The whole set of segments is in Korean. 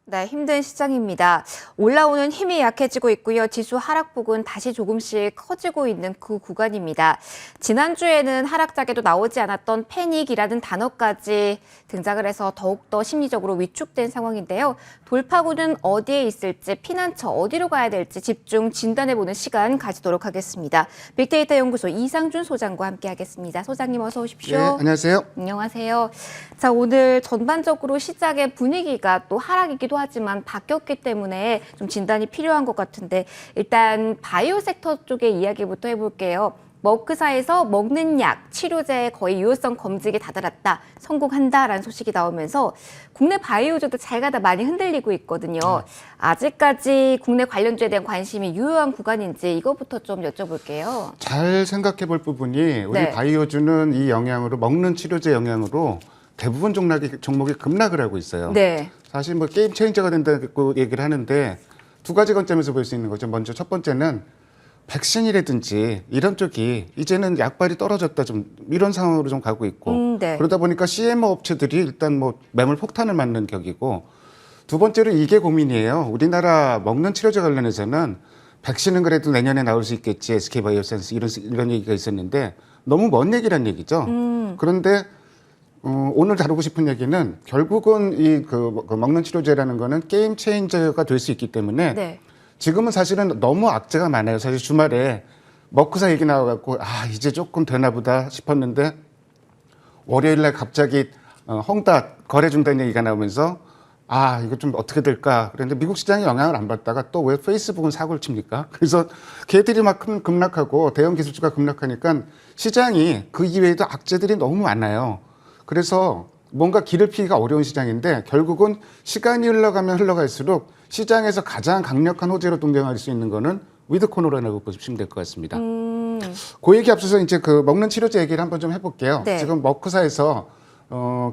네, 힘든 시장입니다. 올라오는 힘이 약해지고 있고요. 지수 하락폭은 다시 조금씩 커지고 있는 그 구간입니다. 지난주에는 하락장에도 나오지 않았던 패닉이라는 단어까지 등장을 해서 더욱더 심리적으로 위축된 상황인데요. 돌파구는 어디에 있을지, 피난처 어디로 가야 될지 집중 진단해보는 시간 가지도록 하겠습니다. 빅데이터 연구소 이상준 소장과 함께하겠습니다. 소장님 어서 오십시오. 네, 안녕하세요. 안녕하세요. 자, 오늘 전반적으로 시장의 분위기가 또 하락이기도 하지만 바뀌었기 때문에 좀 진단이 필요한 것 같은데 일단 바이오 섹터 쪽의 이야기부터 해볼게요. 머크사에서 먹는 약, 치료제의 거의 유효성 검증에 다다랐다, 성공한다라는 소식이 나오면서 국내 바이오주도 잘 가다 많이 흔들리고 있거든요. 아직까지 국내 관련주에 대한 관심이 유효한 구간인지 이것부터 좀 여쭤볼게요. 잘 생각해 볼 부분이 우리 네. 바이오주는 이 영향으로 먹는 치료제 영향으로 대부분 종목이 급락을 하고 있어요. 네. 사실 뭐 게임 체인저가 된다고 얘기를 하는데 두 가지 관점에서 볼 수 있는 거죠. 먼저 첫 번째는 백신이라든지 이런 쪽이 이제는 약발이 떨어졌다 좀 이런 상황으로 좀 가고 있고 네. 그러다 보니까 CMO 업체들이 일단 뭐 매물 폭탄을 맞는 격이고 두 번째로 이게 고민이에요. 우리나라 먹는 치료제 관련해서는 백신은 그래도 내년에 나올 수 있겠지. SK바이오센스 이런 얘기가 있었는데 너무 먼 얘기란 얘기죠. 그런데 오늘 다루고 싶은 얘기는 결국은 그 먹는 치료제라는 거는 게임 체인저가 될 수 있기 때문에 네. 지금은 사실은 너무 악재가 많아요. 사실 주말에 머크사 얘기 나와갖고 이제 조금 되나 보다 싶었는데 월요일날 갑자기 헝다 거래 중단 얘기가 나오면서 이거 좀 어떻게 될까 그랬는데 미국 시장이 영향을 안 받다가 또 왜 페이스북은 사고를 칩니까? 그래서 걔들이 막 급락하고 대형 기술주가 급락하니까 시장이 그 이외에도 악재들이 너무 많아요. 그래서 뭔가 길을 피기가 어려운 시장인데 결국은 시간이 흘러가면 흘러갈수록 시장에서 가장 강력한 호재로 동경할 수 있는 거는 위드 코너라고 보시면 될 것 같습니다. 그 얘기 앞서서 이제 그 먹는 치료제 얘기를 한번 좀 해볼게요. 네. 지금 머크사에서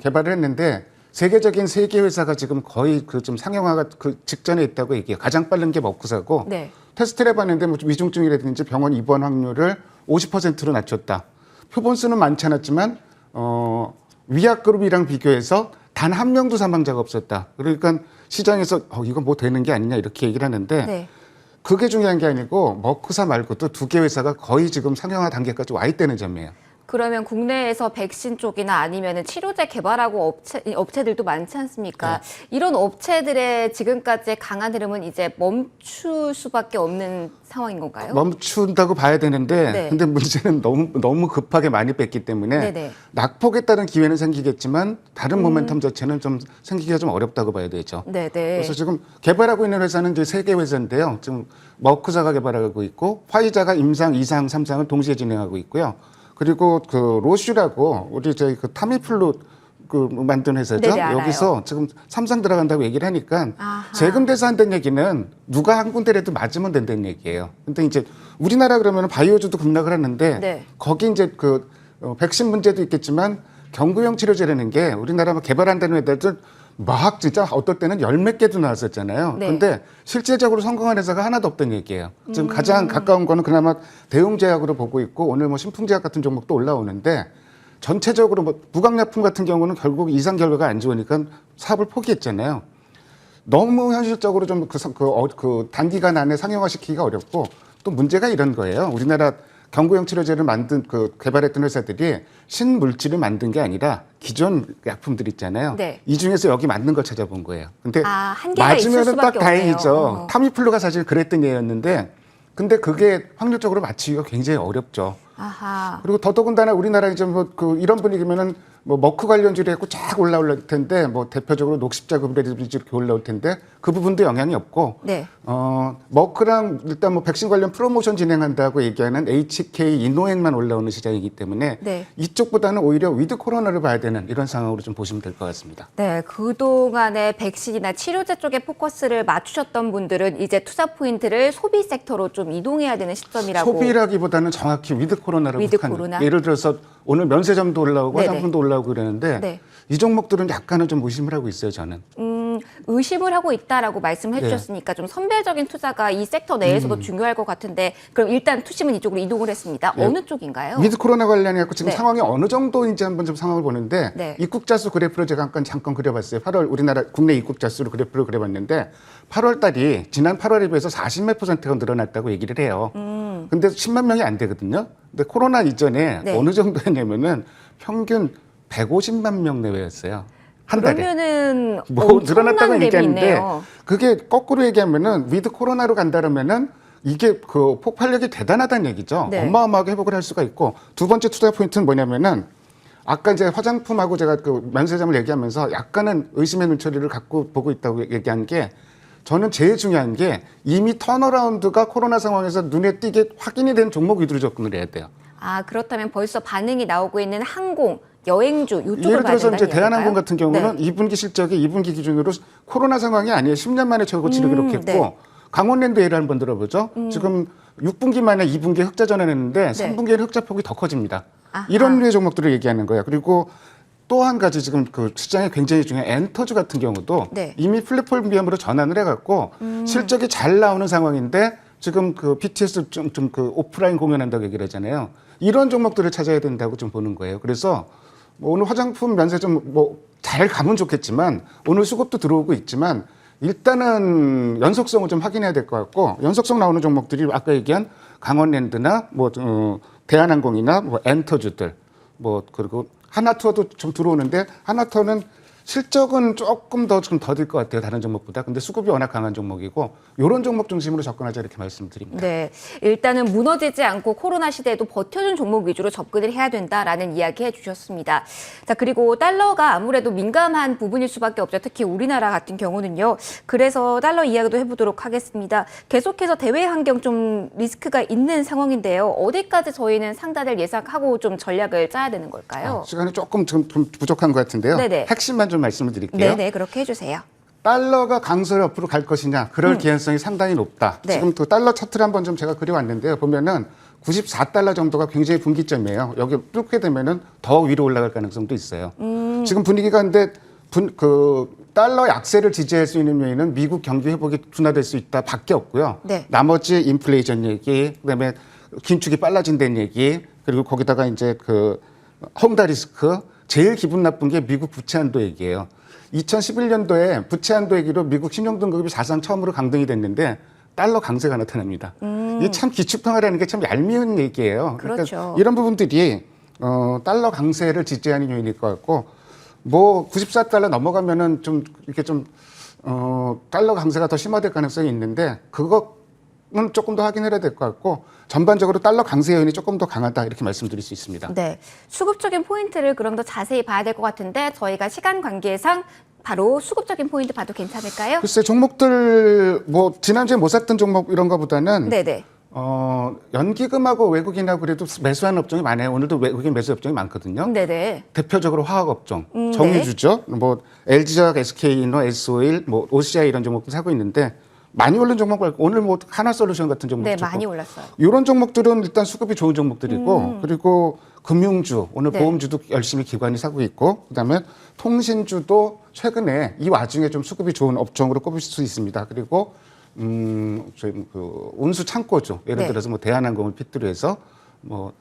개발을 했는데 세계적인 세 개 회사가 지금 거의 그 좀 상용화가 그 직전에 있다고 얘기해요. 가장 빠른 게 머크사고 네. 테스트를 해봤는데 뭐 위중증이라든지 병원 입원 확률을 50%로 낮췄다. 표본 수는 많지 않았지만 위약그룹이랑 비교해서 단 한 명도 사망자가 없었다. 그러니까 시장에서 이거 뭐 되는 게 아니냐 이렇게 얘기를 하는데 네. 그게 중요한 게 아니고 머크사 말고도 두 개 회사가 거의 지금 상용화 단계까지 와 있다는 점이에요. 그러면 국내에서 백신 쪽이나 아니면 치료제 개발하고 업체들도 많지 않습니까? 네. 이런 업체들의 지금까지의 강한 흐름은 이제 멈출 수밖에 없는 상황인 건가요? 멈춘다고 봐야 되는데 네. 근데 문제는 너무 급하게 많이 뺐기 때문에 네네. 낙폭에 따른 기회는 생기겠지만 다른 모멘텀 자체는 좀 생기기가 좀 어렵다고 봐야 되죠. 네네. 그래서 지금 개발하고 있는 회사는 이제 세 개 회사인데요. 지금 머크사가 개발하고 있고 화이자가 임상 2상, 3상을 동시에 진행하고 있고요. 그리고 그 로슈라고 우리 저희 그 타미플루 그 만든 회사죠. 네네, 알아요. 여기서 지금 3상 들어간다고 얘기를 하니까 아하. 세금 대사한다는 얘기는 누가 한 군데라도 맞으면 된다는 얘기예요. 근데 이제 우리나라 그러면 바이오주도 급락을 하는데 네. 거기 이제 그 백신 문제도 있겠지만 경구용 치료제라는 게 우리나라 개발한다는 회사들 막 진짜 어떨 때는 열 몇 개도 나왔었잖아요. 네. 근데 실질적으로 성공한 회사가 하나도 없다는 얘기예요. 지금 가장 가까운 거는 그나마 대웅제약으로 보고 있고 오늘 뭐 신풍제약 같은 종목도 올라오는데 전체적으로 뭐 부강약품 같은 경우는 결국 이상 결과가 안 좋으니까 사업을 포기했잖아요. 너무 현실적으로 좀 그 단기간 안에 상용화 시키기가 어렵고 또 문제가 이런 거예요. 우리나라 경구용 치료제를 개발했던 회사들이 신물질을 만든 게 아니라 기존 약품들 있잖아요. 네. 이 중에서 여기 맞는 걸 찾아본 거예요. 근데 한계가 있을 맞으면은 딱 수밖에 다행이죠. 없네요. 타미플루가 사실 그랬던 예였는데 근데 그게 확률적으로 맞추기가 굉장히 어렵죠. 아하. 그리고 더더군다나 우리나라 이제 이런 분위기면은 머크 관련주를 했고 쫙 올라올 텐데 대표적으로 녹십자급이라든지 이렇게 올라올 텐데 그 부분도 영향이 없고 네. 머크랑 일단 백신 관련 프로모션 진행한다고 얘기하는 HK 이노액만 올라오는 시장이기 때문에 네. 이쪽보다는 오히려 위드 코로나를 봐야 되는 이런 상황으로 좀 보시면 될 것 같습니다. 네, 그동안에 백신이나 치료제 쪽에 포커스를 맞추셨던 분들은 이제 투자 포인트를 소비 섹터로 좀 이동해야 되는 시점이라고. 소비라기보다는 정확히 위드 코로나라고 위드 북한. 코로나? 예를 들어서 오늘 면세점도 올라오고 네네. 화장품도 올라오고 그러는데 네. 이 종목들은 약간은 좀 무심을 하고 있어요, 저는. 의심을 하고 있다라고 말씀해 네. 주셨으니까 좀 선별적인 투자가 이 섹터 내에서도 중요할 것 같은데 그럼 일단 투심은 이쪽으로 이동을 했습니다. 네. 어느 쪽인가요? 위드 코로나 관련해서 지금 네. 상황이 어느 정도인지 한번 좀 상황을 보는데 네. 입국자 수 그래프를 제가 잠깐 그려봤어요. 8월 우리나라 국내 입국자 수로 그래프를 그려봤는데 8월 달이 지난 8월에 비해서 40몇 %가 늘어났다고 얘기를 해요. 근데 10만 명이 안 되거든요. 근데 코로나 이전에 네. 어느 정도였냐면은 평균 150만 명 내외였어요. 한 달에. 그러면은 뭐 엄청난 늘어났다고 갭이 얘기하는데 있네요. 그게 거꾸로 얘기하면은 위드 코로나로 간다면은 이게 그 폭발력이 대단하다는 얘기죠. 네. 어마어마하게 회복을 할 수가 있고 두 번째 투자 포인트는 뭐냐면은 아까 이제 화장품하고 제가 그 면세점을 얘기하면서 약간은 의심의 눈초리를 갖고 보고 있다고 얘기한 게 저는 제일 중요한 게 이미 턴어라운드가 코로나 상황에서 눈에 띄게 확인이 된 종목 위주로 접근을 해야 돼요. 아 그렇다면 벌써 반응이 나오고 있는 항공, 여행주 이쪽을 예를 봐야 들어서 된다는 이제 대한항공 이야기일까요? 같은 경우는 네. 2분기 실적이 2분기 기준으로 코로나 상황이 아니에요. 10년 만에 최고치를 기록했고 네. 강원랜드 예를 한번 들어보죠. 지금 6분기 만에 2분기에 흑자 전환했는데 3분기에는 흑자폭이 더 커집니다. 아하. 이런 류의 종목들을 얘기하는 거예요. 그리고 또 한 가지 지금 그 시장에 굉장히 중요한 엔터주 같은 경우도 네. 이미 플랫폼 비엠으로 전환을 해갖고 실적이 잘 나오는 상황인데 지금 그 BTS 좀 그 오프라인 공연한다고 얘기를 하잖아요. 이런 종목들을 찾아야 된다고 좀 보는 거예요. 그래서 뭐 오늘 화장품 면세점 뭐 잘 가면 좋겠지만 오늘 수급도 들어오고 있지만 일단은 연속성을 좀 확인해야 될 것 같고 연속성 나오는 종목들이 아까 얘기한 강원랜드나 뭐 대한항공이나 뭐 엔터주들 뭐 그리고 하나투어도 좀 들어오는데 하나투어는 실적은 조금 더 좀 더딜 것 같아요. 다른 종목보다. 근데 수급이 워낙 강한 종목이고 이런 종목 중심으로 접근하자 이렇게 말씀드립니다. 네, 일단은 무너지지 않고 코로나 시대에도 버텨준 종목 위주로 접근을 해야 된다라는 이야기 해주셨습니다. 자, 그리고 달러가 아무래도 민감한 부분일 수밖에 없죠. 특히 우리나라 같은 경우는요. 그래서 달러 이야기도 해보도록 하겠습니다. 계속해서 대외 환경 좀 리스크가 있는 상황인데요. 어디까지 저희는 상단을 예상하고 좀 전략을 짜야 되는 걸까요? 시간이 조금 좀 부족한 것 같은데요. 네네. 핵심만 좀 말씀을 드릴게요. 네네, 그렇게 해주세요. 달러가 강세로 앞으로 갈 것이냐, 그럴 개연성이 상당히 높다. 네. 지금 그 달러 차트를 한번 좀 제가 그려왔는데요. 보면은 94달러 정도가 굉장히 분기점이에요. 여기 뚫게 되면은 더 위로 올라갈 가능성도 있어요. 지금 분위기가 근데 그 달러 약세를 지지할 수 있는 요인은 미국 경기 회복이 둔화될 수 있다 밖에 없고요. 네. 나머지 인플레이션 얘기, 그다음에 긴축이 빨라진다는 얘기, 그리고 거기다가 이제 그 헝다 리스크, 제일 기분 나쁜 게 미국 부채 한도 얘기예요. 2011년도에 부채 한도 얘기로 미국 신용등급이 사상 처음으로 강등이 됐는데 달러 강세가 나타납니다. 이게 참 기축통화라는 게 참 얄미운 얘기예요. 그렇죠. 그러니까 이런 부분들이 달러 강세를 지지하는 요인일 것 같고 뭐 94달러 넘어가면은 좀 이렇게 좀 달러 강세가 더 심화될 가능성이 있는데 그거는 조금 더 확인해야 될 것 같고 전반적으로 달러 강세 요인이 조금 더 강하다 이렇게 말씀드릴 수 있습니다. 네, 수급적인 포인트를 그럼 더 자세히 봐야 될 것 같은데 저희가 시간 관계상 바로 수급적인 포인트 봐도 괜찮을까요? 글쎄 종목들 뭐 지난주에 못 샀던 종목 이런 거보다는 네네. 연기금하고 외국인하고 그래도 매수하는 업종이 많아요. 오늘도 외국인 매수 업종이 많거든요. 네네. 대표적으로 화학 업종, 네. 정유주죠. 뭐 LG화학, SK이노, S-오일, 뭐 OCI 이런 종목도 사고 있는데 많이 오른 종목 말고 오늘 뭐 하나솔루션 같은 종목도 네, 좋고 많이 올랐어요. 이런 종목들은 일단 수급이 좋은 종목들이고 그리고 금융주 오늘 네. 보험주도 열심히 기관이 사고 있고 그다음에 통신주도 최근에 이 와중에 좀 수급이 좋은 업종으로 꼽을 수 있습니다. 그리고 저희 그 운수 창고주 예를 네. 들어서 뭐 대한항공을 핏대로 해서 뭐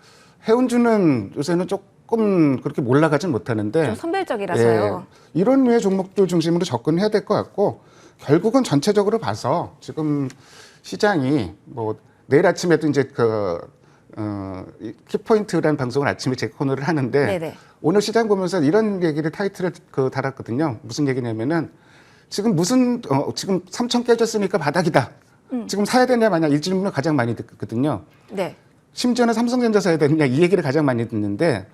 해운주는 요새는 조금 그렇게 올라가진 못하는데 좀 선별적이라서요. 예, 이런 류의 종목들 중심으로 접근해야 될 것 같고 결국은 전체적으로 봐서 지금 시장이 뭐 내일 아침에도 이제 키포인트라는 방송을 아침에 제 코너를 하는데 네네. 오늘 시장 보면서 이런 얘기를 타이틀을 달았거든요. 무슨 얘기냐면은 지금 지금 3천 깨졌으니까 바닥이다. 지금 사야 되냐 마냐 이 질문을 가장 많이 듣거든요. 네. 심지어는 삼성전자 사야 되느냐 이 얘기를 가장 많이 듣는데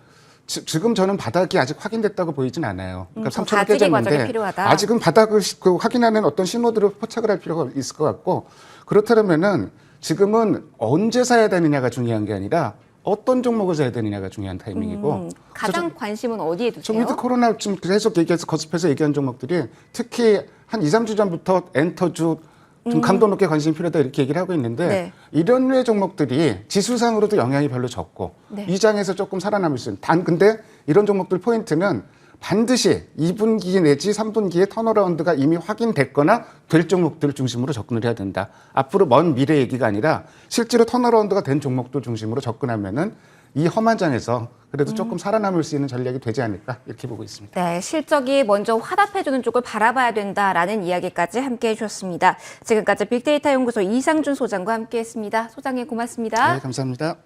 지금 저는 바닥이 아직 확인됐다고 보이진 않아요. 그러니까 더 3천을 가지기 과정이 깨졌는데 필요하다. 아직은 바닥을 확인하는 어떤 신호들을 포착을 할 필요가 있을 것 같고 그렇다면은 지금은 언제 사야 되느냐가 중요한 게 아니라 어떤 종목을 사야 되느냐가 중요한 타이밍이고 가장 관심은 어디에 저 두세요? 위드 코로나 좀 계속 얘기해서 거듭해서 얘기한 종목들이 특히 한 2, 3주 전부터 엔터주 좀 강도 높게 관심이 필요하다 이렇게 얘기를 하고 있는데 네. 이런 류의 종목들이 지수상으로도 영향이 별로 적고 네. 이 장에서 조금 살아남을 수 있는 근데 이런 종목들 포인트는 반드시 2분기 내지 3분기에 턴어라운드가 이미 확인됐거나 될 종목들 중심으로 접근을 해야 된다. 앞으로 먼 미래 얘기가 아니라 실제로 턴어라운드가 된 종목들 중심으로 접근하면은 이 험한 장에서 그래도 조금 살아남을 수 있는 전략이 되지 않을까 이렇게 보고 있습니다. 네, 실적이 먼저 화답해주는 쪽을 바라봐야 된다라는 이야기까지 함께해 주셨습니다. 지금까지 빅데이터 연구소 이상준 소장과 함께했습니다. 소장님 고맙습니다. 네, 감사합니다.